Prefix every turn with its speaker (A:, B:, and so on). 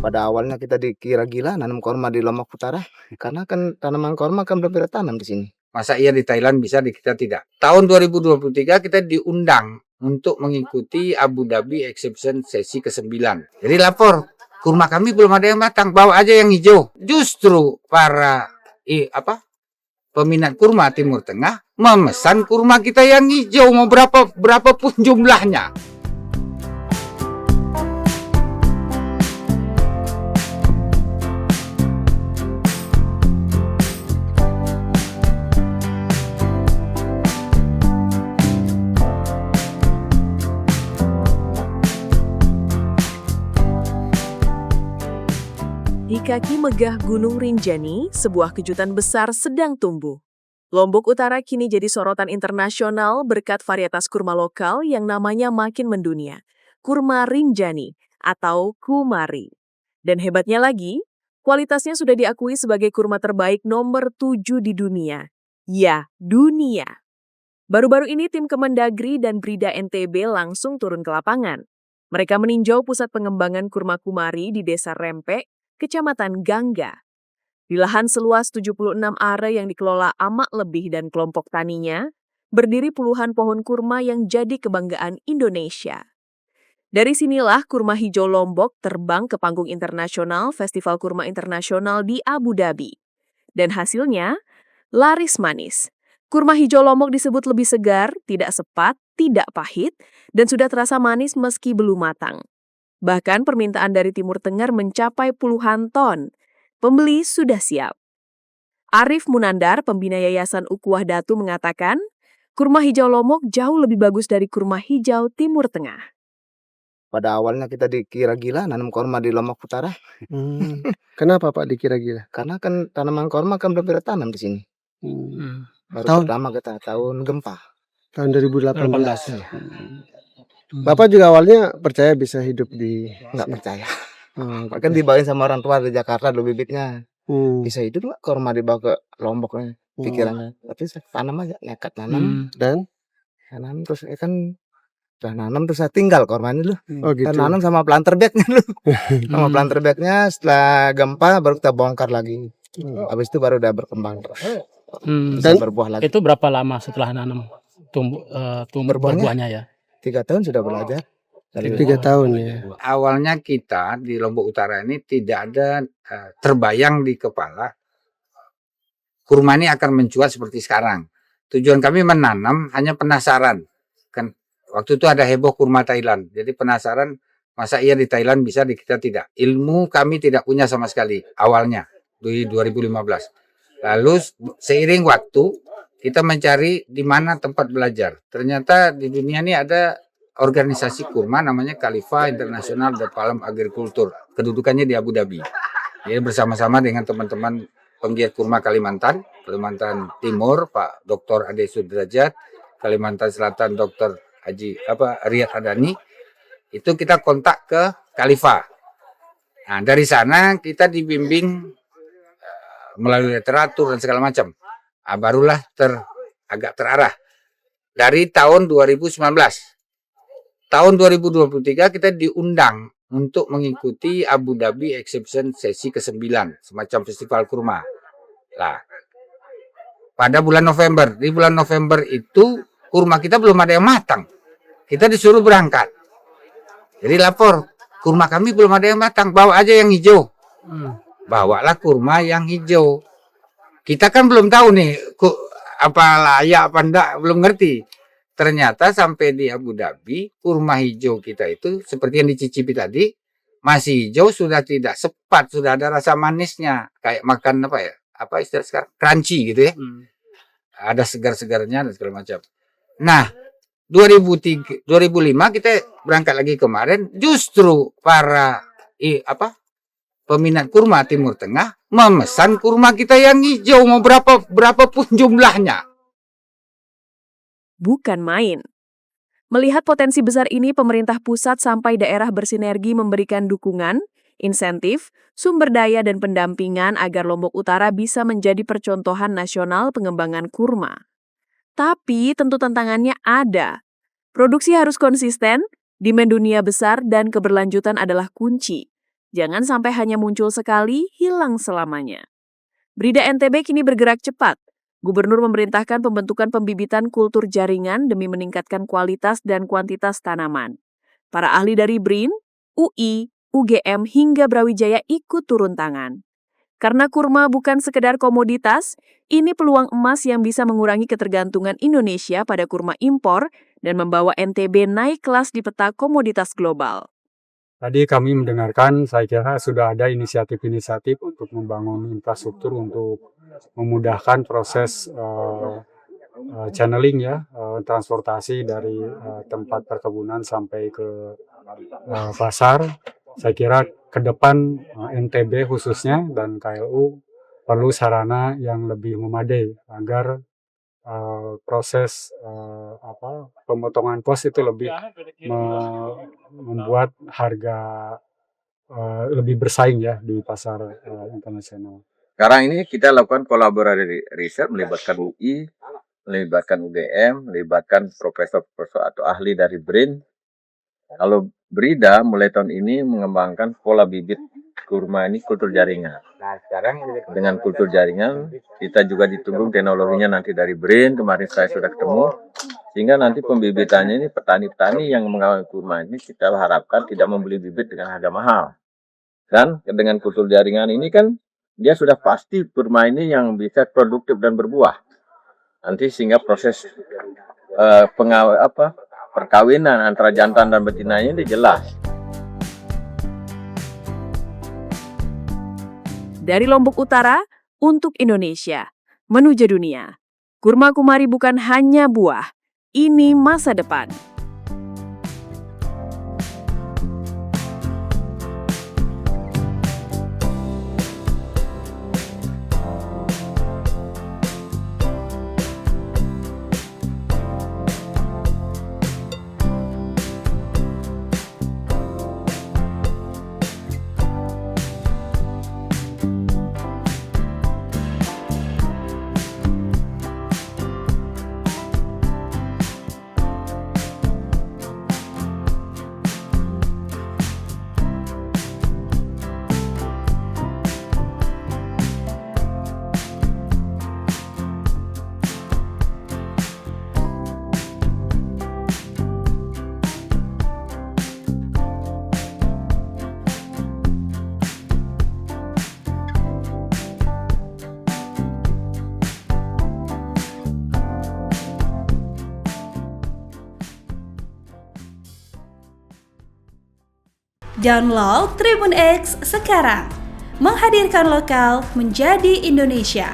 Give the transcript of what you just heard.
A: Pada awalnya kita dikira gila nanam korma di Lombok Utara, karena kan tanaman korma kan belum kita tanam di sini.
B: Masa iya di Thailand bisa, di kita tidak? Tahun 2023 kita diundang untuk mengikuti Abu Dhabi Exhibition sesi ke-9. Jadi lapor, kurma kami belum ada yang matang, bawa aja yang hijau. Justru para peminat kurma Timur Tengah memesan kurma kita yang hijau, mau berapapun jumlahnya.
C: Di kaki megah Gunung Rinjani, sebuah kejutan besar sedang tumbuh. Lombok Utara kini jadi sorotan internasional berkat varietas kurma lokal yang namanya makin mendunia, kurma Rinjani atau Kumari. Dan hebatnya lagi, kualitasnya sudah diakui sebagai kurma terbaik nomor 7 di dunia. Ya, dunia. Baru-baru ini tim Kemendagri dan Brida NTB langsung turun ke lapangan. Mereka meninjau pusat pengembangan kurma Kumari di Desa Rempek, Kecamatan Gangga. Di lahan seluas 76 are yang dikelola Amak Lebih dan kelompok taninya, berdiri puluhan pohon kurma yang jadi kebanggaan Indonesia. Dari sinilah kurma hijau Lombok terbang ke panggung internasional Festival Kurma Internasional di Abu Dhabi. Dan hasilnya, laris manis. Kurma hijau Lombok disebut lebih segar, tidak sepat, tidak pahit, dan sudah terasa manis meski belum matang. Bahkan permintaan dari Timur Tengah mencapai puluhan ton. Pembeli sudah siap. Arif Munandar, pembina Yayasan Ukhuwah Datu mengatakan, kurma hijau Lombok jauh lebih bagus dari kurma hijau Timur Tengah.
A: Pada awalnya kita dikira gila nanam korma di Lombok Utara.
D: Kenapa Pak dikira gila?
A: Karena kan tanaman korma kan belum kita tanam di sini. Baru pertama kita tahun gempa.
D: Tahun 2018.
A: Ya.
D: Bapak juga awalnya percaya bisa hidup di...
A: Nggak percaya. Kan dibawain sama orang tua di Jakarta dulu bibitnya. Bisa hidup nggak korma dibawa ke Lombok pikirannya. Tapi saya tanam aja, nekat nanam.
D: Dan?
A: Tanam terus kan udah nanam terus saya tinggal kormanya dulu.
D: Oh gitu.
A: Kita nanam sama planter bagnya dulu. Sama planter bagnya setelah gempa baru kita bongkar lagi. Habis itu baru udah berkembang terus.
E: Dan
A: berbuah lagi.
E: Itu berapa lama setelah nanam tumbuh berbuahnya ya?
A: 3 tahun sudah belajar.
D: 3 tahun ya.
B: Awalnya kita di Lombok Utara ini tidak ada terbayang di kepala kurma ini akan mencuat seperti sekarang. Tujuan kami menanam hanya penasaran. Kan waktu itu ada heboh kurma Thailand. Jadi penasaran, masa iya di Thailand bisa, di kita tidak. Ilmu kami tidak punya sama sekali awalnya di 2015. Lalu seiring waktu kita mencari di mana tempat belajar. Ternyata di dunia ini ada organisasi kurma namanya Khalifa International Development Agriculture. Kedudukannya di Abu Dhabi. Jadi bersama-sama dengan teman-teman penggiat kurma Kalimantan Timur, Pak Dr. Ade Sudrajat, Kalimantan Selatan Dr. Riyad Hadani. Itu kita kontak ke Khalifa. Nah, dari sana kita dibimbing melalui literatur dan segala macam. Nah, barulah agak terarah. Dari tahun 2019. Tahun 2023 kita diundang untuk mengikuti Abu Dhabi Exhibition sesi ke-9, semacam festival kurma. Nah, pada bulan November, di bulan November itu kurma kita belum ada yang matang. Kita disuruh berangkat. Jadi lapor, kurma kami belum ada yang matang, bawa aja yang hijau. Bawalah kurma yang hijau. Kita kan belum tahu nih apa layak apa enggak, belum ngerti. Ternyata sampai di Abu Dhabi kurma hijau kita itu seperti yang dicicipi tadi masih hijau, sudah tidak sepat, sudah ada rasa manisnya, kayak makan apa istilah sekarang, crunchy gitu ya. Ada segar-segarnya dan segala macam. Nah, 2005 kita berangkat lagi kemarin, justru para peminat kurma Timur Tengah memesan kurma kita yang hijau, mau berapapun jumlahnya.
C: Bukan main. Melihat potensi besar ini, pemerintah pusat sampai daerah bersinergi memberikan dukungan, insentif, sumber daya dan pendampingan agar Lombok Utara bisa menjadi percontohan nasional pengembangan kurma. Tapi tentu tantangannya ada. Produksi harus konsisten, demand dunia besar dan keberlanjutan adalah kunci. Jangan sampai hanya muncul sekali, hilang selamanya. Brida NTB kini bergerak cepat. Gubernur memerintahkan pembentukan pembibitan kultur jaringan demi meningkatkan kualitas dan kuantitas tanaman. Para ahli dari BRIN, UI, UGM hingga Brawijaya ikut turun tangan. Karena kurma bukan sekedar komoditas, ini peluang emas yang bisa mengurangi ketergantungan Indonesia pada kurma impor dan membawa NTB naik kelas di peta komoditas global.
F: Tadi kami mendengarkan, saya kira sudah ada inisiatif-inisiatif untuk membangun infrastruktur untuk memudahkan proses channeling ya, transportasi dari tempat perkebunan sampai ke pasar. Saya kira ke depan NTB khususnya dan KLU perlu sarana yang lebih memadai agar proses pemotongan pos itu lebih membuat harga lebih bersaing ya di pasar internasional.
G: Sekarang ini kita lakukan kolaborasi riset melibatkan UI, melibatkan UGM, melibatkan profesor-profesor atau ahli dari BRIN. Kalau Brida mulai tahun ini mengembangkan pola bibit kurma ini kultur jaringan.
B: Nah, sekarang
G: Dengan kultur jaringan, kita juga ditunggu teknologinya nanti dari BRIN, kemarin saya sudah ketemu. Sehingga nanti pembibitannya ini petani-petani yang mengambil kurma ini kita harapkan tidak membeli bibit dengan harga mahal. Dan dengan kultur jaringan ini kan dia sudah pasti kurma ini yang bisa produktif dan berbuah. Nanti sehingga proses perkawinan antara jantan dan betinanya ini jelas.
C: Dari Lombok Utara, untuk Indonesia, menuju dunia. Kurma kumari bukan hanya buah, ini masa depan.
H: Download Tribun X sekarang, menghadirkan lokal menjadi Indonesia.